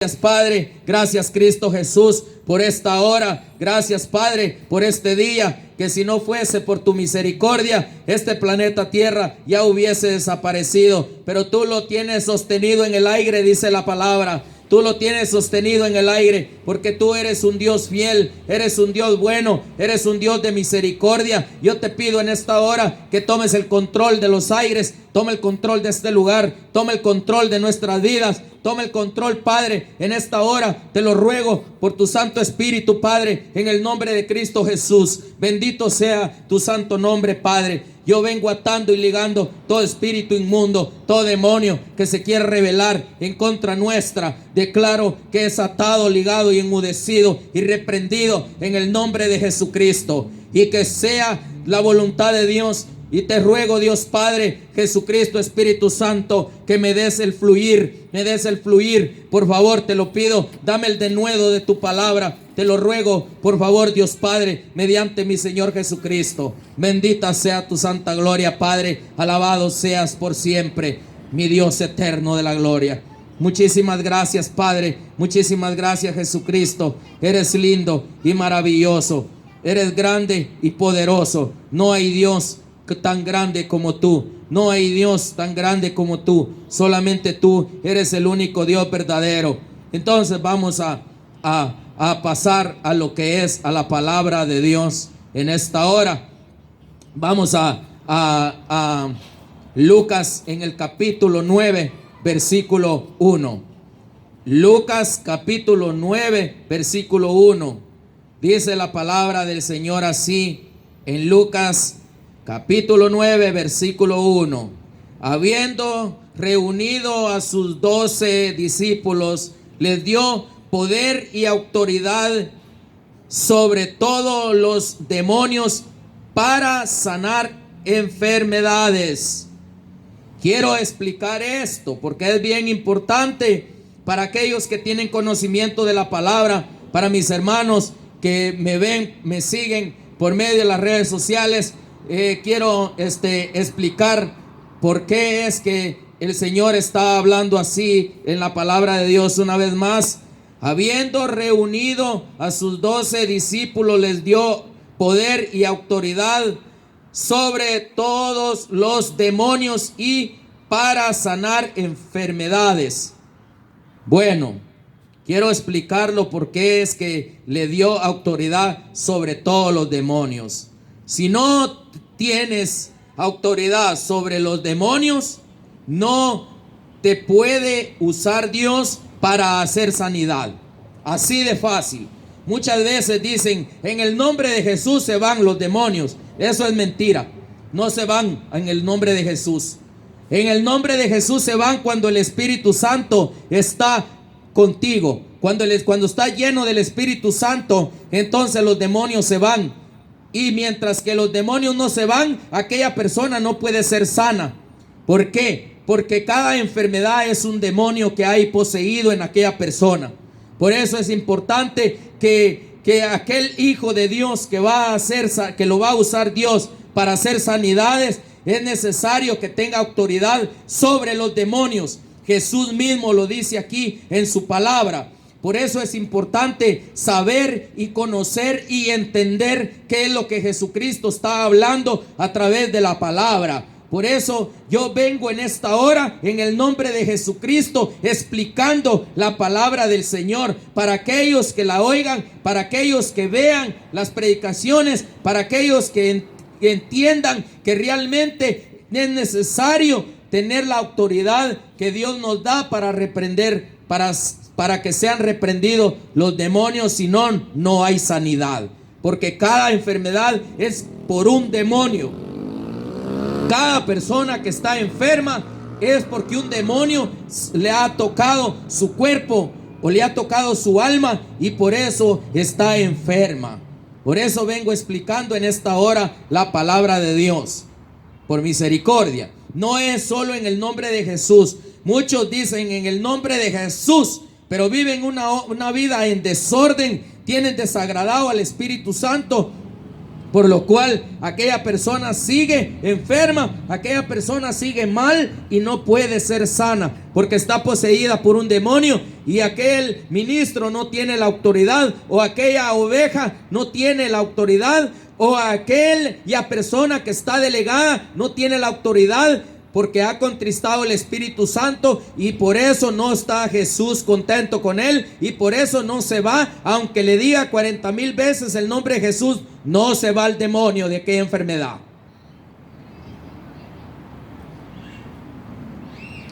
Gracias, Padre, gracias, Cristo Jesús, por esta hora. Gracias, Padre, por este día, que si no fuese por tu misericordia, este planeta Tierra ya hubiese desaparecido. Pero tú lo tienes sostenido en el aire, dice la palabra. Tú lo tienes sostenido en el aire, porque tú eres un Dios fiel, eres un Dios bueno, eres un Dios de misericordia. Yo te pido en esta hora que tomes el control de los aires, toma el control de este lugar, toma el control de nuestras vidas, toma el control, Padre, en esta hora. Te lo ruego por tu Santo Espíritu, Padre, en el nombre de Cristo Jesús. Bendito sea tu santo nombre, Padre. Yo vengo atando y ligando todo espíritu inmundo, todo demonio que se quiere rebelar en contra nuestra. Declaro que es atado, ligado y enmudecido y reprendido en el nombre de Jesucristo. Y que sea la voluntad de Dios. Y te ruego, Dios Padre, Jesucristo, Espíritu Santo, que me des el fluir, por favor, te lo pido. Dame el denuedo de tu palabra, te lo ruego, por favor, Dios Padre, mediante mi Señor Jesucristo. Bendita sea tu santa gloria, Padre, alabado seas por siempre, mi Dios eterno de la gloria. Muchísimas gracias, Padre, muchísimas gracias, Jesucristo. Eres lindo y maravilloso, eres grande y poderoso. No hay Dios tan grande como tú, no hay Dios tan grande como tú. Solamente tú eres el único Dios verdadero. Entonces vamos a pasar a lo que es a la palabra de Dios en esta hora. Vamos a Lucas en el capítulo 9 versículo 1. Lucas capítulo 9 versículo 1. Dice la palabra del Señor así en Lucas capítulo 9, versículo 1. Habiendo reunido a sus 12 discípulos, les dio poder y autoridad sobre todos los demonios para sanar enfermedades. Quiero explicar esto porque es bien importante para aquellos que tienen conocimiento de la palabra, para mis hermanos que me ven, me siguen por medio de las redes sociales. Quiero explicar por qué es que el Señor está hablando así en la palabra de Dios una vez más. Habiendo reunido a sus 12 discípulos, les dio poder y autoridad sobre todos los demonios y para sanar enfermedades. Bueno, quiero explicarlo por qué es que le dio autoridad sobre todos los demonios. Si no tienes autoridad sobre los demonios, no te puede usar Dios para hacer sanidad. Así de fácil. Muchas veces dicen, en el nombre de Jesús se van los demonios. Eso es mentira. No se van en el nombre de Jesús. En el nombre de Jesús se van cuando el Espíritu Santo está contigo. Cuando está lleno del Espíritu Santo, entonces los demonios se van. Y mientras que los demonios no se van, aquella persona no puede ser sana. ¿Por qué? Porque cada enfermedad es un demonio que hay poseído en aquella persona. Por eso es importante que aquel hijo de Dios que lo va a usar Dios para hacer sanidades, es necesario que tenga autoridad sobre los demonios. Jesús mismo lo dice aquí en su palabra. Por eso es importante saber y conocer y entender qué es lo que Jesucristo está hablando a través de la palabra. Por eso yo vengo en esta hora en el nombre de Jesucristo explicando la palabra del Señor para aquellos que la oigan, para aquellos que vean las predicaciones, para aquellos que entiendan que realmente es necesario tener la autoridad que Dios nos da para reprender, para que sean reprendidos los demonios. Si no, no hay sanidad, porque cada enfermedad es por un demonio. Cada persona que está enferma es porque un demonio le ha tocado su cuerpo o le ha tocado su alma, y por eso está enferma. Por eso vengo explicando en esta hora la palabra de Dios por misericordia. No es solo en el nombre de Jesús. Muchos dicen en el nombre de Jesús, pero viven una vida en desorden, tienen desagradado al Espíritu Santo, por lo cual aquella persona sigue enferma, aquella persona sigue mal y no puede ser sana. porque está poseída por un demonio, y aquel ministro no tiene la autoridad, o aquella oveja no tiene la autoridad, o aquella persona que está delegada no tiene la autoridad, porque ha contristado el Espíritu Santo, y por eso no está Jesús contento con él, y por eso no se va, aunque le diga 40,000 veces el nombre de Jesús, no se va el demonio de aquella enfermedad.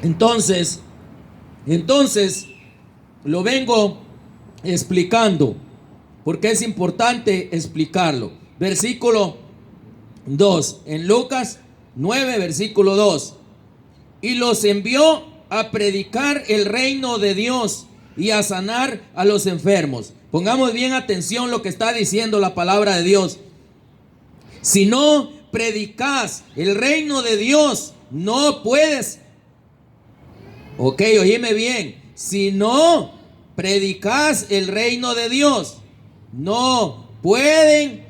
Entonces lo vengo explicando, porque es importante explicarlo. Versículo 2, en Lucas 9, versículo 2. Y los envió a predicar el reino de Dios y a sanar a los enfermos. Pongamos bien atención lo que está diciendo la palabra de Dios. Si no predicas el reino de Dios, no puedes. Ok, oíme bien. Si no predicas el reino de Dios, no pueden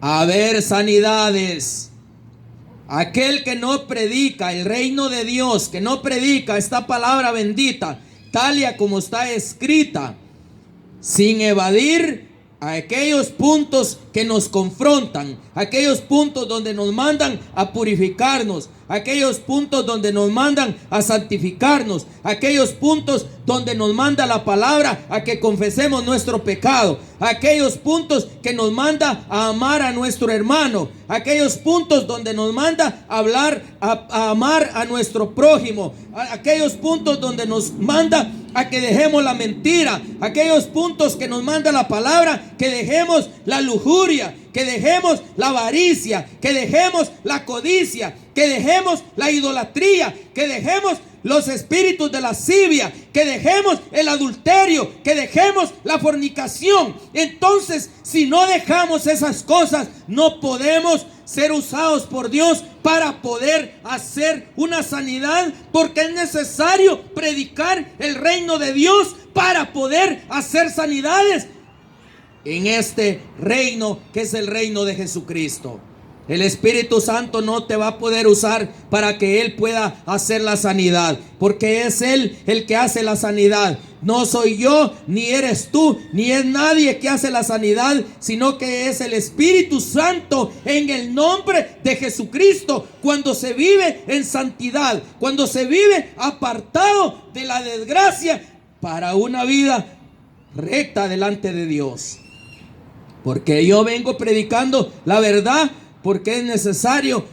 haber sanidades. Aquel que no predica el reino de Dios, que no predica esta palabra bendita, tal y como está escrita, sin evadir a aquellos puntos que nos confrontan, aquellos puntos donde nos mandan a purificarnos, aquellos puntos donde nos mandan a santificarnos, aquellos puntos donde nos manda la palabra a que confesemos nuestro pecado, aquellos puntos que nos manda a amar a nuestro hermano, aquellos puntos donde nos manda a hablar, a amar a nuestro prójimo, aquellos puntos donde nos manda a que dejemos la mentira, aquellos puntos que nos manda la palabra, que dejemos la lujuria, que dejemos la avaricia, que dejemos la codicia, que dejemos la idolatría, que dejemos los espíritus de lascivia, que dejemos el adulterio, que dejemos la fornicación. Entonces, si no dejamos esas cosas, no podemos ser usados por Dios para poder hacer una sanidad, porque es necesario predicar el reino de Dios para poder hacer sanidades en este reino que es el reino de Jesucristo. El Espíritu Santo no te va a poder usar para que Él pueda hacer la sanidad, porque es Él el que hace la sanidad. No soy yo, ni eres tú, ni es nadie que hace la sanidad, sino que es el Espíritu Santo en el nombre de Jesucristo. Cuando se vive en santidad, cuando se vive apartado de la desgracia para una vida recta delante de Dios. Porque yo vengo predicando la verdad, porque es necesario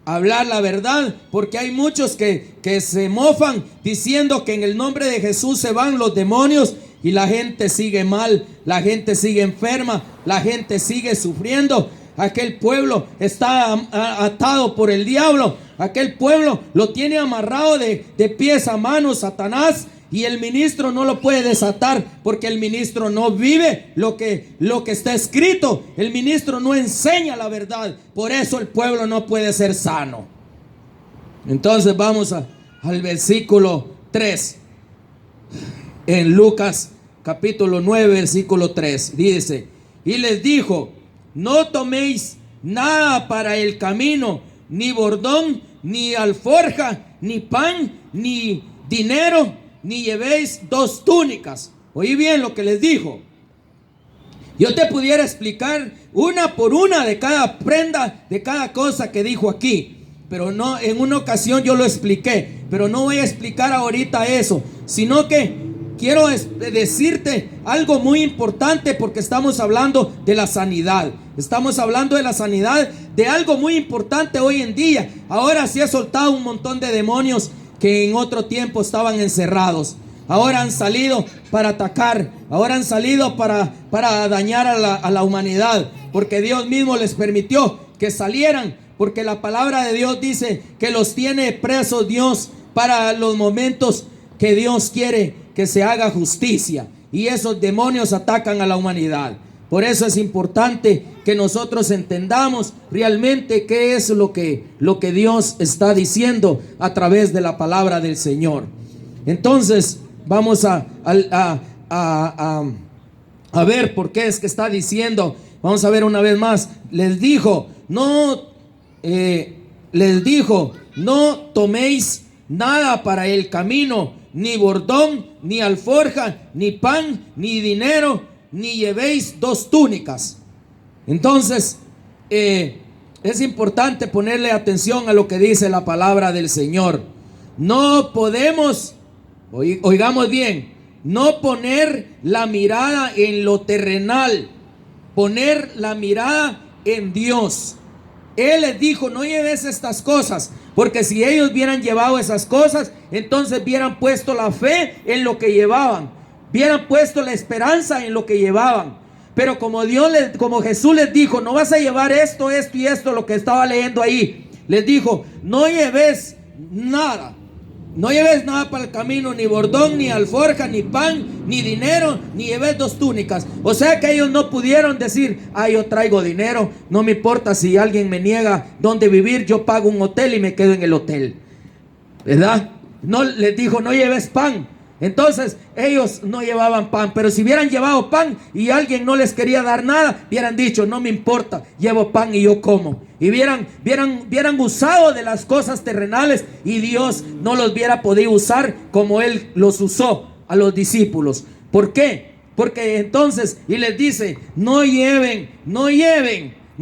hablar la verdad, porque hay muchos que se mofan diciendo que en el nombre de Jesús se van los demonios, y la gente sigue mal, la gente sigue enferma, la gente sigue sufriendo. Aquel pueblo está atado por el diablo, aquel pueblo lo tiene amarrado de pies a manos Satanás, y el ministro no lo puede desatar, porque el ministro no vive lo que está escrito. El ministro no enseña la verdad. Por eso el pueblo no puede ser sano. Entonces vamos al versículo 3. En Lucas capítulo 9, versículo 3. Dice: y les dijo: no toméis nada para el camino, ni bordón, ni alforja, ni pan, ni dinero, ni llevéis 2 túnicas. Oí bien lo que les dijo. Yo te pudiera explicar una por una de cada prenda, de cada cosa que dijo aquí, pero no, en una ocasión yo lo expliqué, pero no voy a explicar ahorita eso, sino que quiero decirte algo muy importante, porque estamos hablando de la sanidad. Estamos hablando de la sanidad, de algo muy importante hoy en día. Ahora se ha soltado un montón de demonios que en otro tiempo estaban encerrados. Ahora han salido para atacar, ahora han salido para dañar a la humanidad, porque Dios mismo les permitió que salieran, porque la palabra de Dios dice que los tiene presos Dios para los momentos que Dios quiere que se haga justicia, y esos demonios atacan a la humanidad. Por eso es importante que nosotros entendamos realmente qué es lo que Dios está diciendo a través de la palabra del Señor. Entonces vamos a ver por qué es que está diciendo. Vamos a ver una vez más. Les dijo, no toméis nada para el camino, ni bordón, ni alforja, ni pan, ni dinero, ni llevéis 2 túnicas. Entonces, es importante ponerle atención a lo que dice la palabra del Señor. No podemos, oigamos bien, no poner la mirada en lo terrenal, poner la mirada en Dios. Él les dijo: no lleves estas cosas, porque si ellos hubieran llevado esas cosas, entonces hubieran puesto la fe en lo que llevaban, hubieran puesto la esperanza en lo que llevaban. Pero como Jesús les dijo: no vas a llevar esto, esto y esto, lo que estaba leyendo ahí, les dijo: no lleves nada. No lleves nada para el camino, ni bordón, ni alforja, ni pan, ni dinero, ni lleves 2 túnicas. O sea que ellos no pudieron decir: yo traigo dinero, no me importa si alguien me niega dónde vivir, yo pago un hotel y me quedo en el hotel, ¿verdad? No, les dijo: no lleves pan. Entonces ellos no llevaban pan, pero si hubieran llevado pan y alguien no les quería dar nada, hubieran dicho: no me importa, llevo pan y yo como. Y hubieran usado de las cosas terrenales, y Dios no los hubiera podido usar como Él los usó a los discípulos. ¿Por qué? Porque entonces, y les dice: no lleven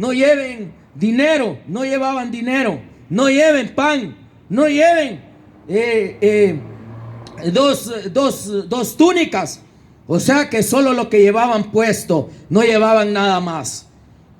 dinero. No llevaban dinero, no lleven pan, no lleven dos túnicas. O sea que solo lo que llevaban puesto, no llevaban nada más.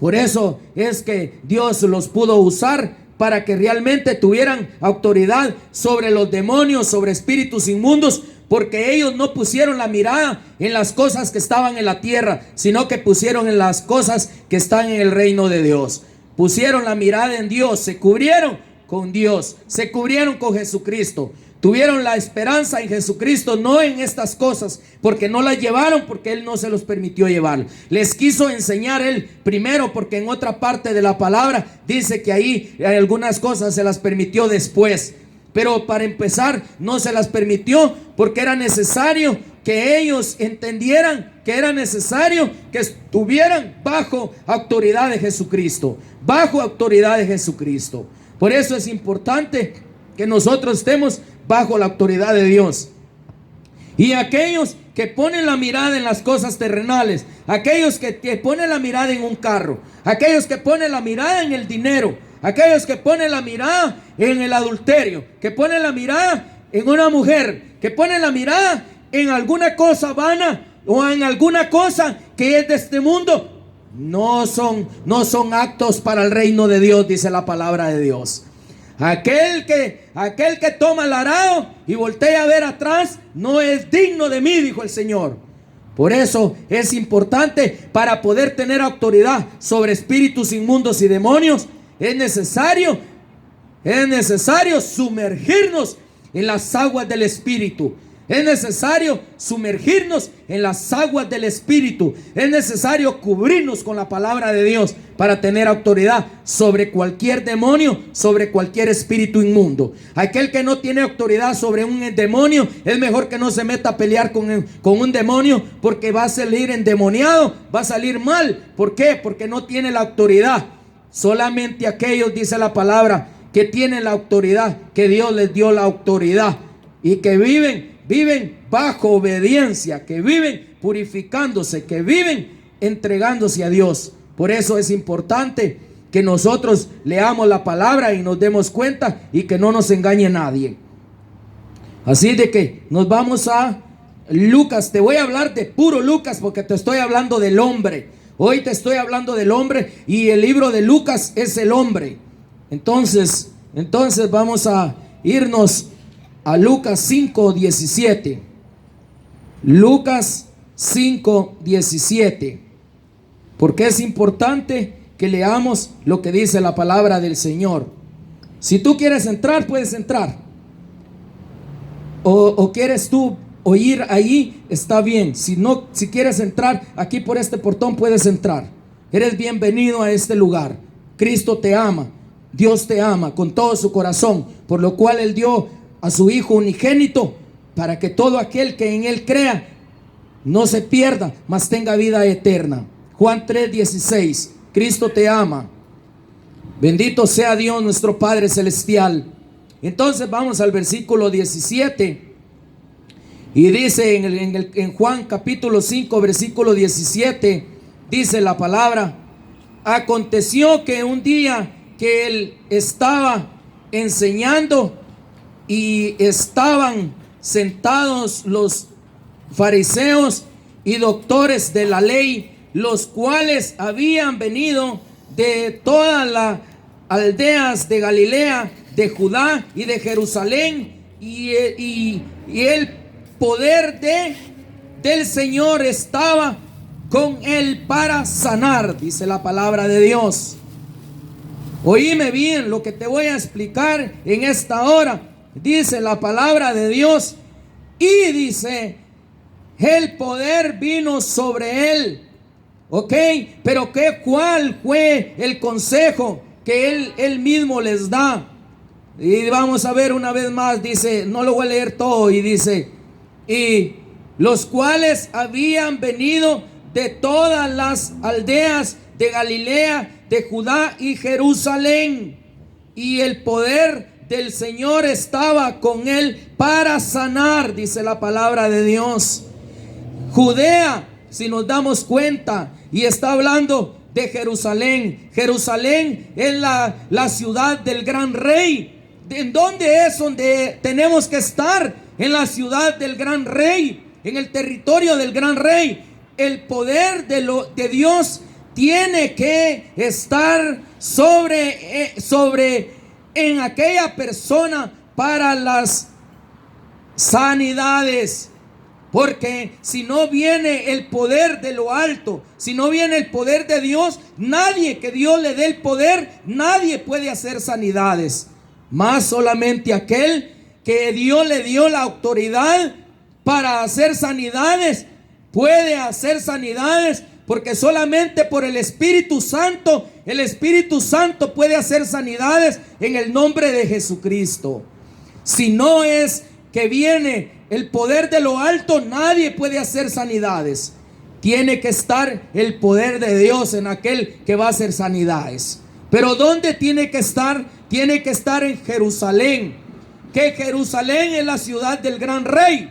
Por eso es que Dios los pudo usar para que realmente tuvieran autoridad sobre los demonios, sobre espíritus inmundos, porque ellos no pusieron la mirada en las cosas que estaban en la tierra, sino que pusieron en las cosas que están en el reino de Dios. Pusieron la mirada en Dios, se cubrieron con Dios, se cubrieron con Jesucristo. Tuvieron la esperanza en Jesucristo, no en estas cosas, porque no las llevaron, porque Él no se los permitió llevar. Les quiso enseñar Él primero, porque en otra parte de la palabra dice que ahí algunas cosas se las permitió después. Pero para empezar no se las permitió, porque era necesario que ellos entendieran que era necesario que estuvieran bajo autoridad de Jesucristo, bajo autoridad de Jesucristo. Por eso es importante que nosotros estemos bajo la autoridad de Dios. Y aquellos que ponen la mirada en las cosas terrenales, aquellos que ponen la mirada en un carro, aquellos que ponen la mirada en el dinero, aquellos que ponen la mirada en el adulterio, que ponen la mirada en una mujer, que ponen la mirada en alguna cosa vana o en alguna cosa que es de este mundo, no son actos para el reino de Dios, dice la palabra de Dios. Aquel que toma el arado y voltea a ver atrás no es digno de mí, dijo el Señor. Por eso es importante, para poder tener autoridad sobre espíritus inmundos y demonios, es necesario sumergirnos en las aguas del Espíritu. Es necesario sumergirnos en las aguas del Espíritu. Es necesario cubrirnos con la palabra de Dios para tener autoridad sobre cualquier demonio, sobre cualquier espíritu inmundo. Aquel que no tiene autoridad sobre un demonio, es mejor que no se meta a pelear con un demonio, porque va a salir endemoniado, va a salir mal. ¿Por qué? Porque no tiene la autoridad. Solamente aquellos, dice la palabra, que tienen la autoridad, que Dios les dio la autoridad, y que viven bajo obediencia, que viven purificándose, que viven entregándose a Dios. Por eso es importante que nosotros leamos la palabra y nos demos cuenta, y que no nos engañe nadie. Así de que nos vamos a Lucas. Te voy a hablar de puro Lucas, porque te estoy hablando del hombre. Hoy te estoy hablando del hombre, y el libro de Lucas es el hombre. Entonces vamos a irnos a Lucas 5:17. Lucas 5:17. Porque es importante que leamos lo que dice la palabra del Señor. Si tú quieres entrar, puedes entrar. O quieres tú oír ahí, está bien. Si quieres entrar aquí por este portón, puedes entrar. Eres bienvenido a este lugar. Cristo te ama. Dios te ama con todo su corazón, por lo cual Él dio a su Hijo unigénito, para que todo aquel que en Él crea no se pierda, mas tenga vida eterna. Juan 3:16. Cristo te ama. Bendito sea Dios nuestro Padre celestial, Entonces vamos al versículo 17. Y dice en Juan capítulo 5, versículo 17, dice la palabra: aconteció que un día que él estaba enseñando y estaban sentados los fariseos y doctores de la ley, los cuales habían venido de todas las aldeas de Galilea, de Judá y de Jerusalén, y el poder del Señor estaba con él para sanar, dice la palabra de Dios. Oíme bien lo que te voy a explicar en esta hora. Dice la palabra de Dios, y dice, el poder vino sobre él. Ok, pero ¿cuál fue el consejo que él mismo les da? Y vamos a ver una vez más, dice, no lo voy a leer todo, y dice, y los cuales habían venido de todas las aldeas de Galilea, de Judá y Jerusalén, y el poder del Señor estaba con él para sanar, dice la palabra de Dios. Judea, si nos damos cuenta, y está hablando de Jerusalén. Jerusalén es la ciudad del gran rey. ¿En dónde es donde tenemos que estar? En la ciudad del gran rey, en el territorio del gran rey. El poder de Dios tiene que estar sobre en aquella persona para las sanidades. Porque si no viene el poder de lo alto, si no viene el poder de Dios, nadie que Dios le dé el poder, nadie puede hacer sanidades. Más solamente aquel que Dios le dio la autoridad para hacer sanidades, puede hacer sanidades, porque solamente por el Espíritu Santo puede hacer sanidades en el nombre de Jesucristo. Si no es que viene el poder de lo alto, nadie puede hacer sanidades. Tiene que estar el poder de Dios en aquel que va a hacer sanidades. Pero ¿dónde tiene que estar? Tiene que estar en Jerusalén. Que Jerusalén es la ciudad del gran rey.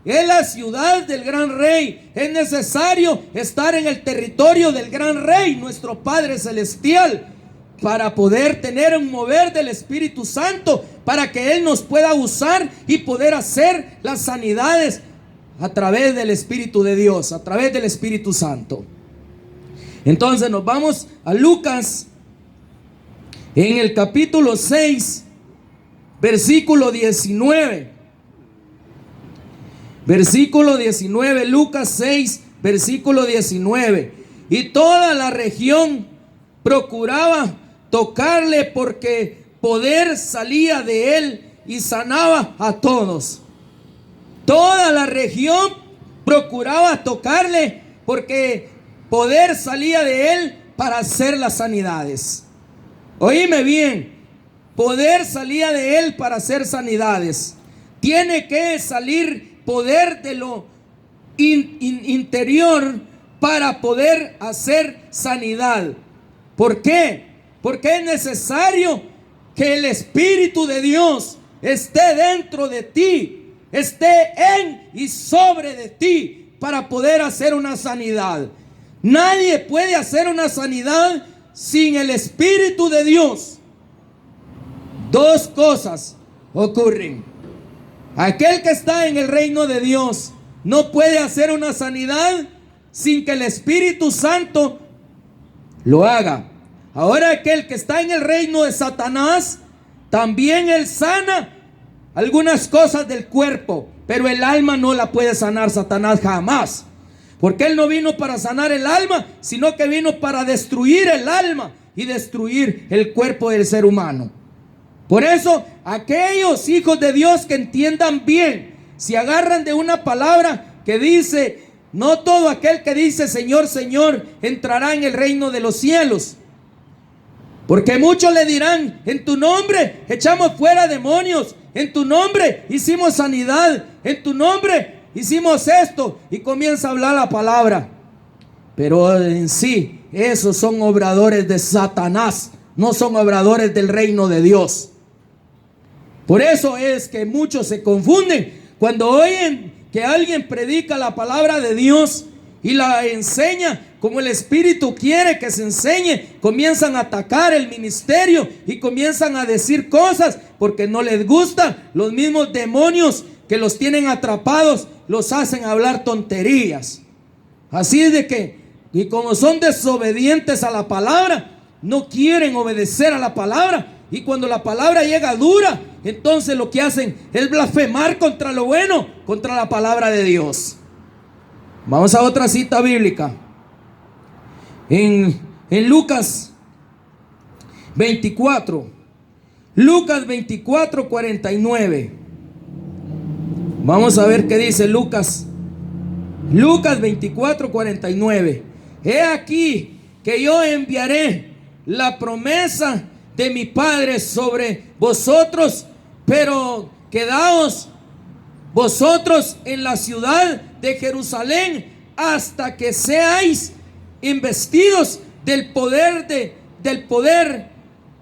Es la ciudad del gran rey. Es necesario estar en el territorio del gran rey, nuestro Padre Celestial, para poder tener un mover del Espíritu Santo, para que Él nos pueda usar y poder hacer las sanidades a través del Espíritu de Dios, a través del Espíritu Santo. Entonces nos vamos a Lucas, en el capítulo 6, versículo 19. Versículo 19, Lucas 6, versículo 19. Y toda la región procuraba tocarle, porque poder salía de él y sanaba a todos. Toda la región procuraba tocarle, porque poder salía de él para hacer las sanidades. Oíme bien, poder salía de él para hacer sanidades. Tiene que salir poder de lo interior para poder hacer sanidad. ¿Por qué? Porque es necesario que el Espíritu de Dios esté dentro de ti, esté en y sobre de ti, para poder hacer una sanidad. Nadie puede hacer una sanidad sin el Espíritu de Dios. Dos cosas ocurren. Aquel que está en el reino de Dios no puede hacer una sanidad sin que el Espíritu Santo lo haga. Ahora, aquel que está en el reino de Satanás, también él sana algunas cosas del cuerpo, pero el alma no la puede sanar Satanás jamás. Porque él no vino para sanar el alma, sino que vino para destruir el alma y destruir el cuerpo del ser humano. Por eso, aquellos hijos de Dios que entiendan bien, si agarran de una palabra que dice, no todo aquel que dice Señor, Señor, entrará en el reino de los cielos. Porque muchos le dirán, en tu nombre echamos fuera demonios, en tu nombre hicimos sanidad, en tu nombre hicimos esto, y comienza a hablar la palabra. Pero en sí, esos son obradores de Satanás, no son obradores del reino de Dios. Por eso es que muchos se confunden cuando oyen que alguien predica la palabra de Dios y la enseña como el Espíritu quiere que se enseñe. Comienzan a atacar el ministerio y comienzan a decir cosas porque no les gusta. Los mismos demonios que los tienen atrapados los hacen hablar tonterías. Así es de que, y como son desobedientes a la palabra, no quieren obedecer a la palabra. Y cuando la palabra llega dura, entonces lo que hacen es blasfemar contra lo bueno, contra la palabra de Dios. Vamos a otra cita bíblica. En Lucas 24. Lucas 24, 49. Vamos a ver qué dice Lucas. Lucas 24, 49. He aquí que yo enviaré la promesa de mi Padre sobre vosotros, pero quedaos vosotros en la ciudad de Jerusalén hasta que seáis investidos del poder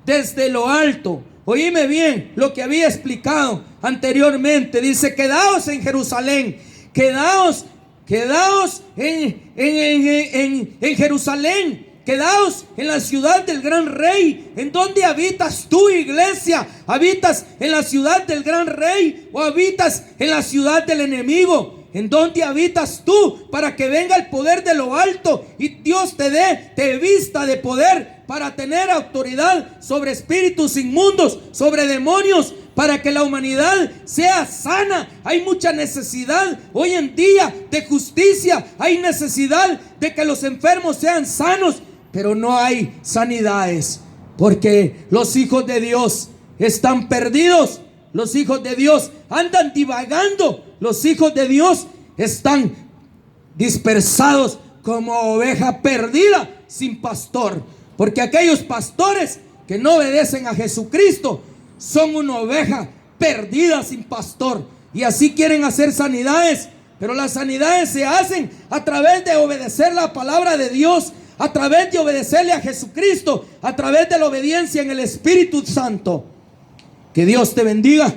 desde lo alto. Oíme bien lo que había explicado anteriormente. Dice: quedaos en Jerusalén, quedaos en Jerusalén, quedaos en la ciudad del gran rey. ¿En dónde habitas tú, iglesia? ¿Habitas en la ciudad del gran rey o habitas en la ciudad del enemigo? ¿En dónde habitas tú para que venga el poder de lo alto y Dios te vista de poder para tener autoridad sobre espíritus inmundos, sobre demonios, para que la humanidad sea sana? Hay mucha necesidad hoy en día de justicia, hay necesidad de que los enfermos sean sanos, pero no hay sanidades, porque los hijos de Dios están perdidos. Los hijos de Dios andan divagando. Los hijos de Dios están dispersados como oveja perdida sin pastor. Porque aquellos pastores que no obedecen a Jesucristo son una oveja perdida sin pastor. Y así quieren hacer sanidades. Pero las sanidades se hacen a través de obedecer la palabra de Dios, a través de obedecerle a Jesucristo, a través de la obediencia en el Espíritu Santo. Que Dios te bendiga,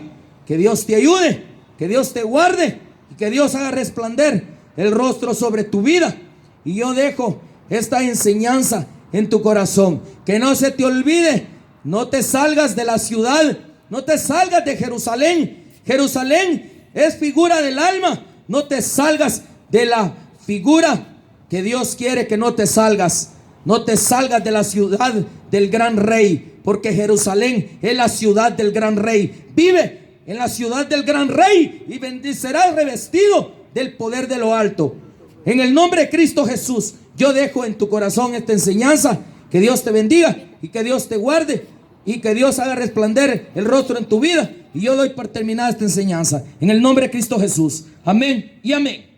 que Dios te ayude, que Dios te guarde y que Dios haga resplandecer el rostro sobre tu vida. Y yo dejo esta enseñanza en tu corazón. Que no se te olvide, no te salgas de la ciudad, no te salgas de Jerusalén. Jerusalén es figura del alma. No te salgas de la figura que Dios quiere que no te salgas. No te salgas de la ciudad del gran rey, porque Jerusalén es la ciudad del gran rey. Vive en la ciudad del gran rey y serás revestido del poder de lo alto. En el nombre de Cristo Jesús, yo dejo en tu corazón esta enseñanza. Que Dios te bendiga y que Dios te guarde y que Dios haga resplandecer el rostro en tu vida. Y yo doy por terminada esta enseñanza en el nombre de Cristo Jesús. Amén y amén.